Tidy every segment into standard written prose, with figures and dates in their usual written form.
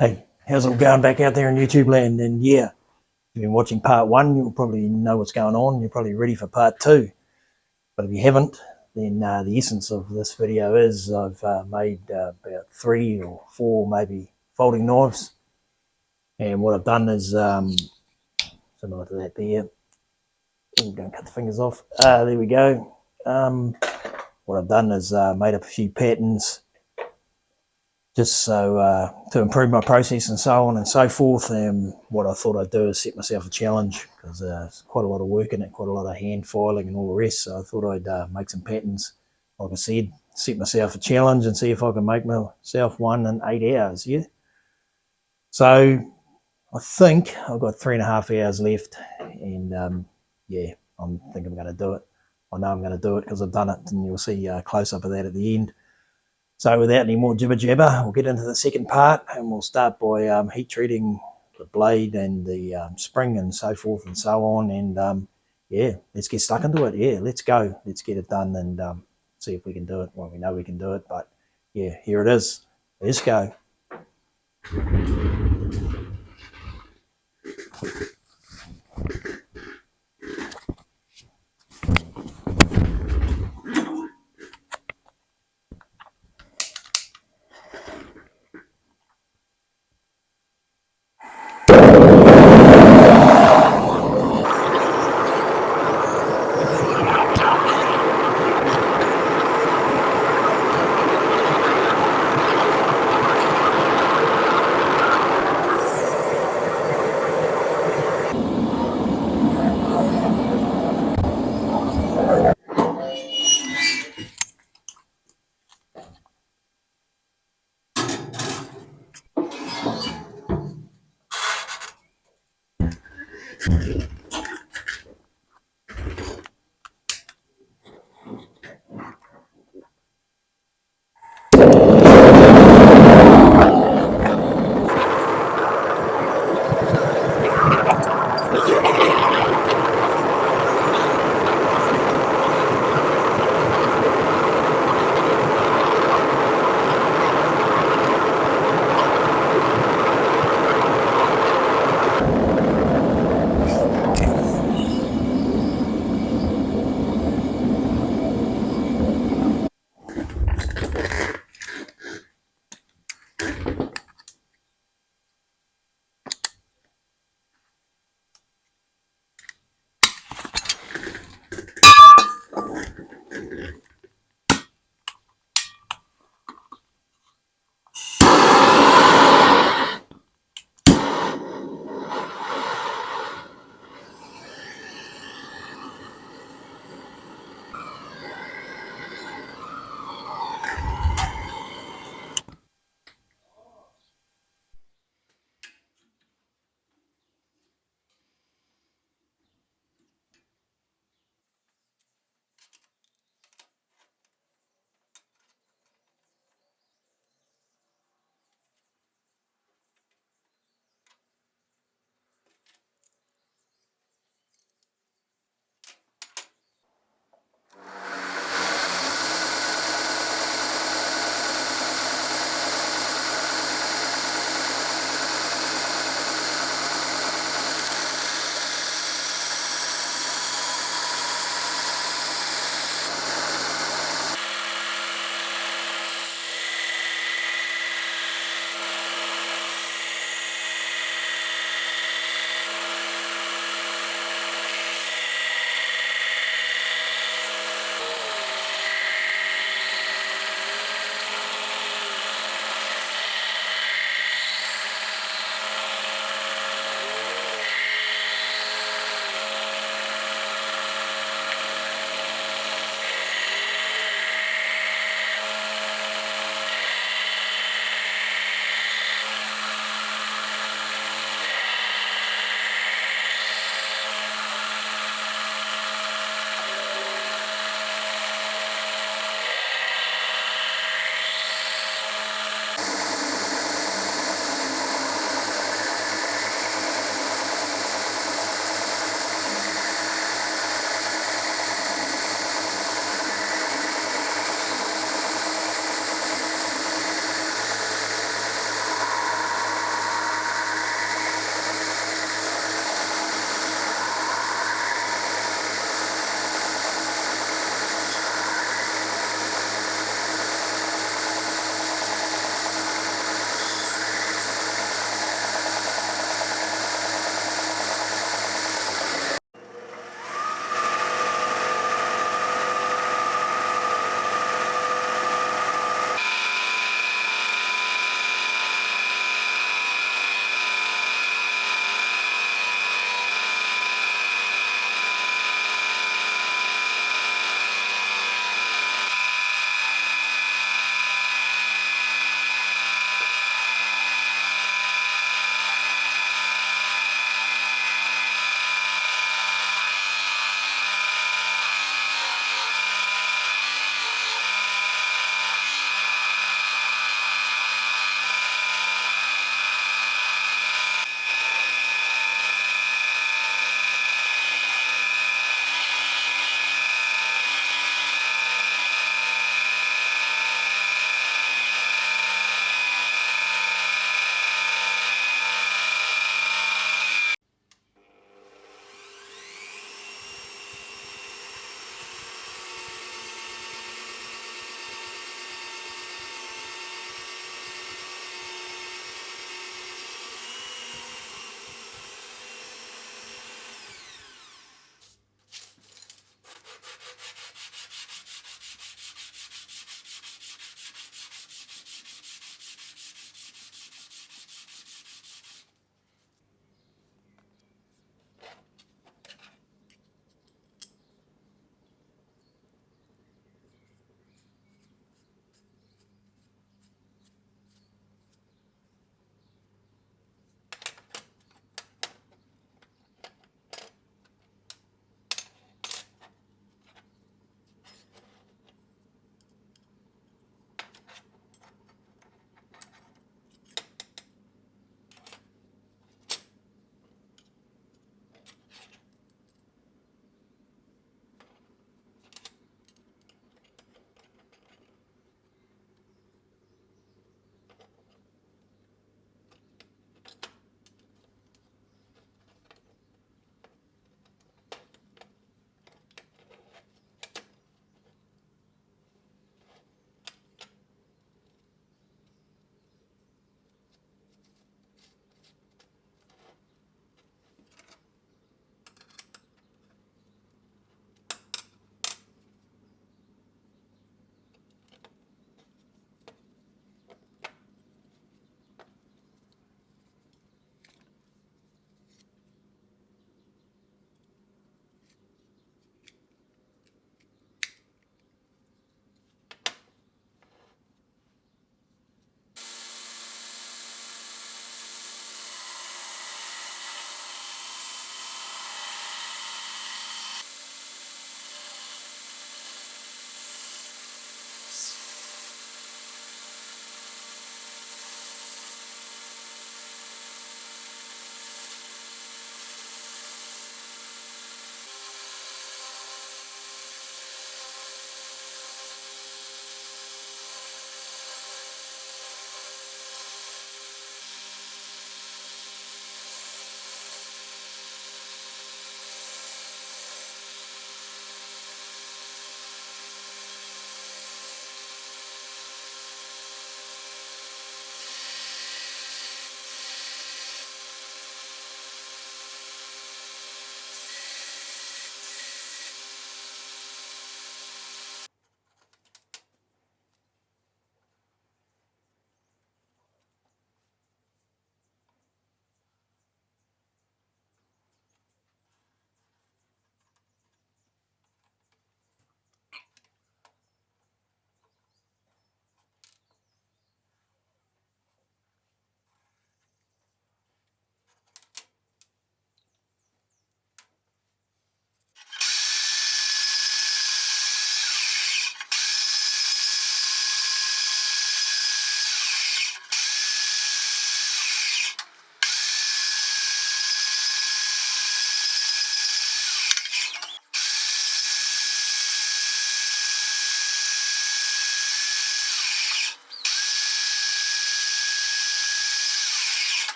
Hey, how's it going back out there in YouTube land? And yeah, if you've been watching part one, you'll probably know what's going on. You're probably ready for part two. But if you haven't, then the essence of this video is I've made about 3 or 4 maybe folding knives. And what I've done is similar to that there. I'm going to cut the fingers off. There we go. What I've done is made up a few patterns just so to improve my process and so on and so forth. And what I thought I'd do is set myself a challenge because there's quite a lot of work in it, quite a lot of hand filing and all the rest. So I thought I'd make some patterns. Like I said, set myself a challenge and see if I can make myself one in 8 hours. Yeah. So I think I've got 3.5 hours left, and yeah, I think I'm going to do it. I know I'm going to do it because I've done it, and you'll see a close up of that at the end. So without any more jibber jabber, we'll get into the second part, and we'll start by heat treating the blade and the spring and so forth and so on. And yeah, let's get stuck into it. Yeah, let's go. Let's get it done and see if we can do it. Well, we know we can do it, but yeah, here it is. Let's go.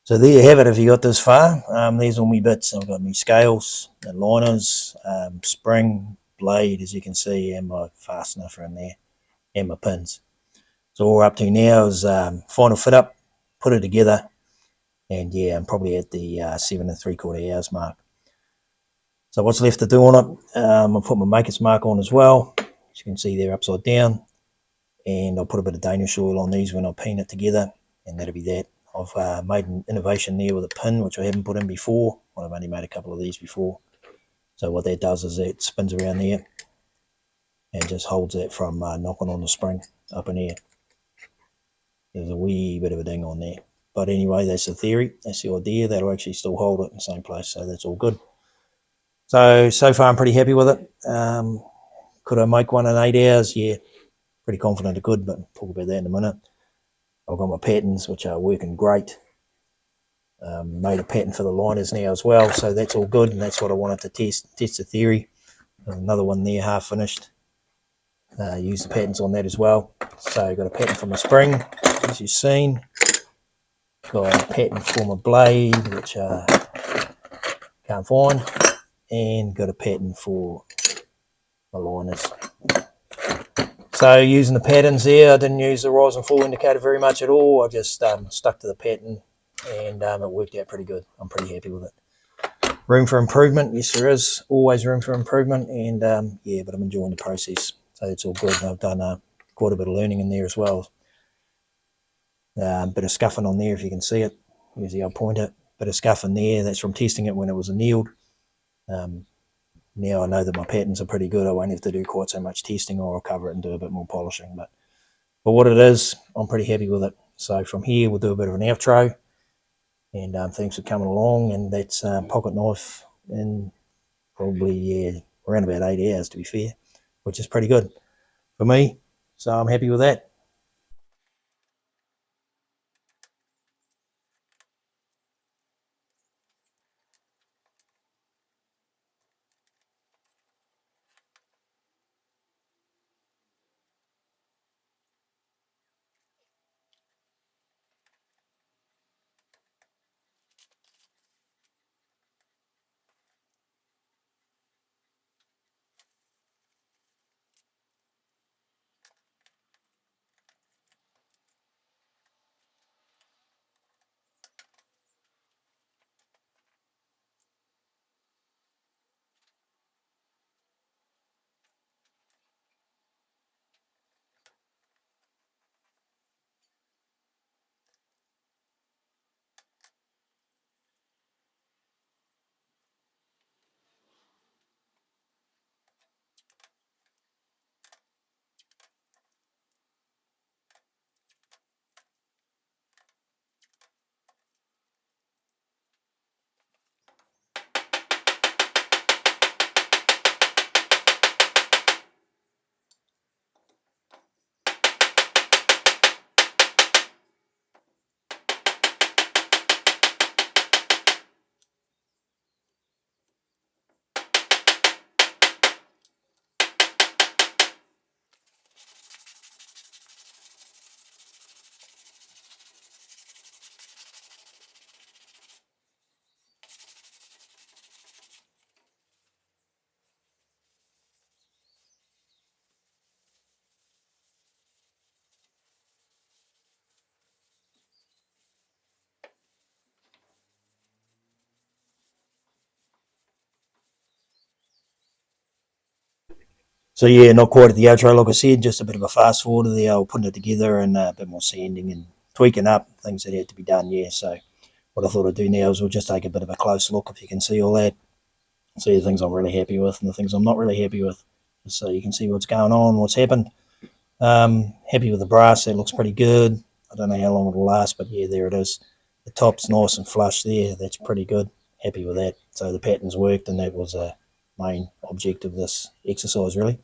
So there you have it if you got this far. There's all my bits. I've got my scales, the liners, spring, blade, as you can see, and my fastener in there, and my pins. So all we're up to now is final fit up, put it together, and yeah, I'm probably at the 7 3/4 hours mark. So what's left to do on it, I'll put my maker's mark on as well. As you can see there upside down, and I'll put a bit of Danish oil on these when I pin it together, and that'll be that. I've made an innovation there with a pin, which I haven't put in before. Well, I've only made a couple of these before. So what that does is it spins around there and just holds that from knocking on the spring up in here. There's a wee bit of a ding on there. But anyway, that's the theory. That's the idea. That'll actually still hold it in the same place. So that's all good. So far I'm pretty happy with it. Could I make one in 8 hours? Yeah, pretty confident I could, but I'll talk about that in a minute. I've got my patterns, which are working great. Made a pattern for the liners now as well, so that's all good, and that's what I wanted to test the theory. There's another one there, half finished. Use the patterns on that as well. So I've got a pattern for my spring, as you've seen. Got a pattern for my blade, which I can't find, and got a pattern for my liners. So using the patterns there, I didn't use the rise and fall indicator very much at all. I just stuck to the pattern, and it worked out pretty good. I'm pretty happy with it. Room for improvement, yes there is, always room for improvement, and yeah, but I'm enjoying the process, so it's all good. I've done quite a bit of learning in there as well. Bit of scuffing on there if you can see it. Here's the old pointer. Bit of scuffing there, that's from testing it when it was annealed. Now I know that my patterns are pretty good. I won't have to do quite so much testing, or I'll cover it and do a bit more polishing. But for what it is, I'm pretty happy with it. So from here, we'll do a bit of an outro. And thanks for coming along. And that's pocket knife in probably around about 8 hours, to be fair, which is pretty good for me. So I'm happy with that. So yeah, not quite at the outro, like I said, just a bit of a fast forward there. I'll put it together and a bit more sanding and tweaking up things that had to be done. Yeah, so what I thought I'd do now is we'll just take a bit of a close look, if you can see all that. See the things I'm really happy with and the things I'm not really happy with, so you can see what's going on, what's happened. Happy with the brass, that looks pretty good. I don't know how long it'll last, but yeah, there it is. The top's nice and flush there, that's pretty good. Happy with that. So the pattern's worked, and that was a main object of this exercise, really.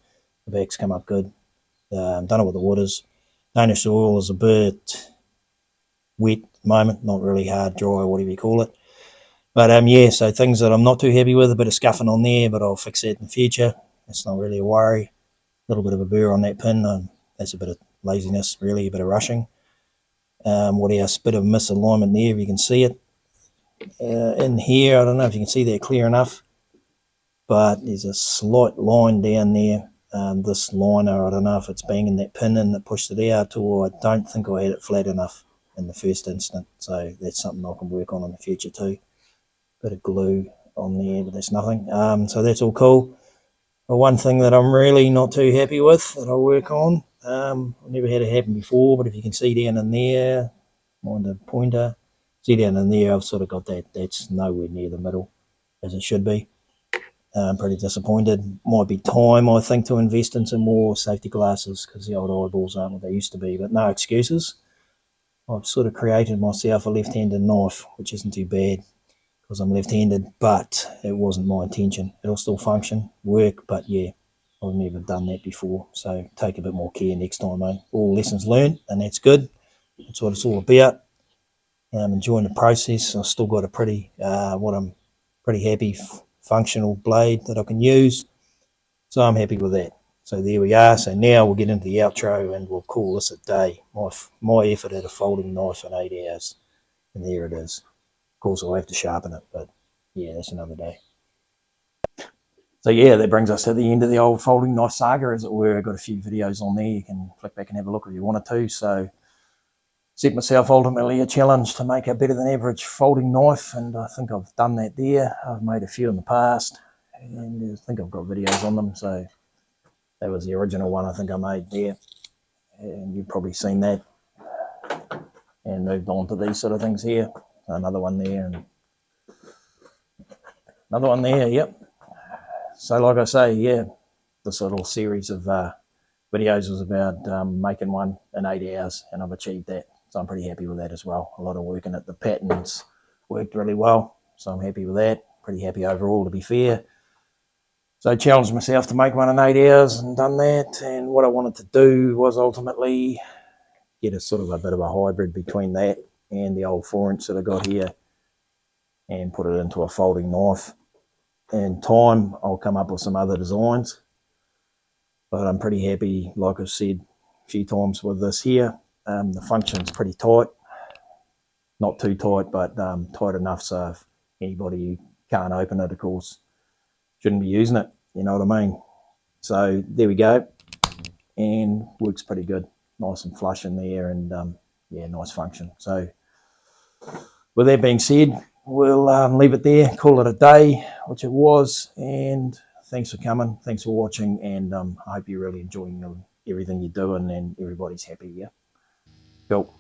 The back's come up good. Don't know what the wood is. Danish oil is a bit wet at the moment, not really hard, dry, whatever you call it. But yeah, so things that I'm not too happy with, a bit of scuffing on there, but I'll fix that in the future. That's not really a worry. A little bit of a burr on that pin. That's a bit of laziness, really, a bit of rushing. What else? Bit of misalignment there, if you can see it. in here. I don't know if you can see that clear enough, but there's a slight line down there. This liner, I don't know if it's banging that pin in that pushed it out, or I don't think I had it flat enough in the first instant. So that's something I can work on in the future too. Bit of glue on there, but that's nothing. So that's all cool. But one thing that I'm really not too happy with that I work on, I've never had it happen before, but if you can see down in there, mind the pointer, see down in there, I've sort of got that, that's nowhere near the middle as it should be. I'm pretty disappointed. Might be time, I think, to invest in some more safety glasses because the old eyeballs aren't what they used to be, but no excuses. I've sort of created myself a left-handed knife, which isn't too bad because I'm left-handed, but it wasn't my intention. It'll still function, work, but yeah, I've never done that before, so take a bit more care next time, eh? All lessons learned, and that's good. That's what it's all about. I'm enjoying the process. I've still got a pretty, what I'm pretty happy, functional blade that I can use, so I'm happy with that. So there we are. So now we'll get into the outro and we'll call this a day. My effort at a folding knife in 8 hours, and there it is. Of course, I'll have to sharpen it, but yeah, that's another day. So yeah, that brings us to the end of the old folding knife saga, as it were. I've got a few videos on there. You can flick back and have a look if you wanted to. So set myself ultimately a challenge to make a better than average folding knife, and I think I've done that there. I've made a few in the past, and I think I've got videos on them. So that was the original one I think I made there, and you've probably seen that, and moved on to these sort of things here. Another one there, and another one there, yep. So like I say, yeah, this little series of videos was about making one in 8 hours, and I've achieved that. So I'm pretty happy with that as well. A lot of working at the patterns worked really well, so I'm happy with that. Pretty happy overall, to be fair. So I challenged myself to make one in 8 hours and done that. And what I wanted to do was ultimately get a sort of a bit of a hybrid between that and the old 4-inch that I got here, and put it into a folding knife. In time, I'll come up with some other designs, but I'm pretty happy, like I've said a few times with this here. The function's pretty tight, not too tight, but tight enough so if anybody who can't open it, of course, shouldn't be using it, you know what I mean? So there we go, and works pretty good, nice and flush in there, and yeah, nice function. So with that being said, we'll leave it there, call it a day, which it was, and thanks for coming, thanks for watching, and I hope you're really enjoying everything you're doing and everybody's happy. Yeah, cool.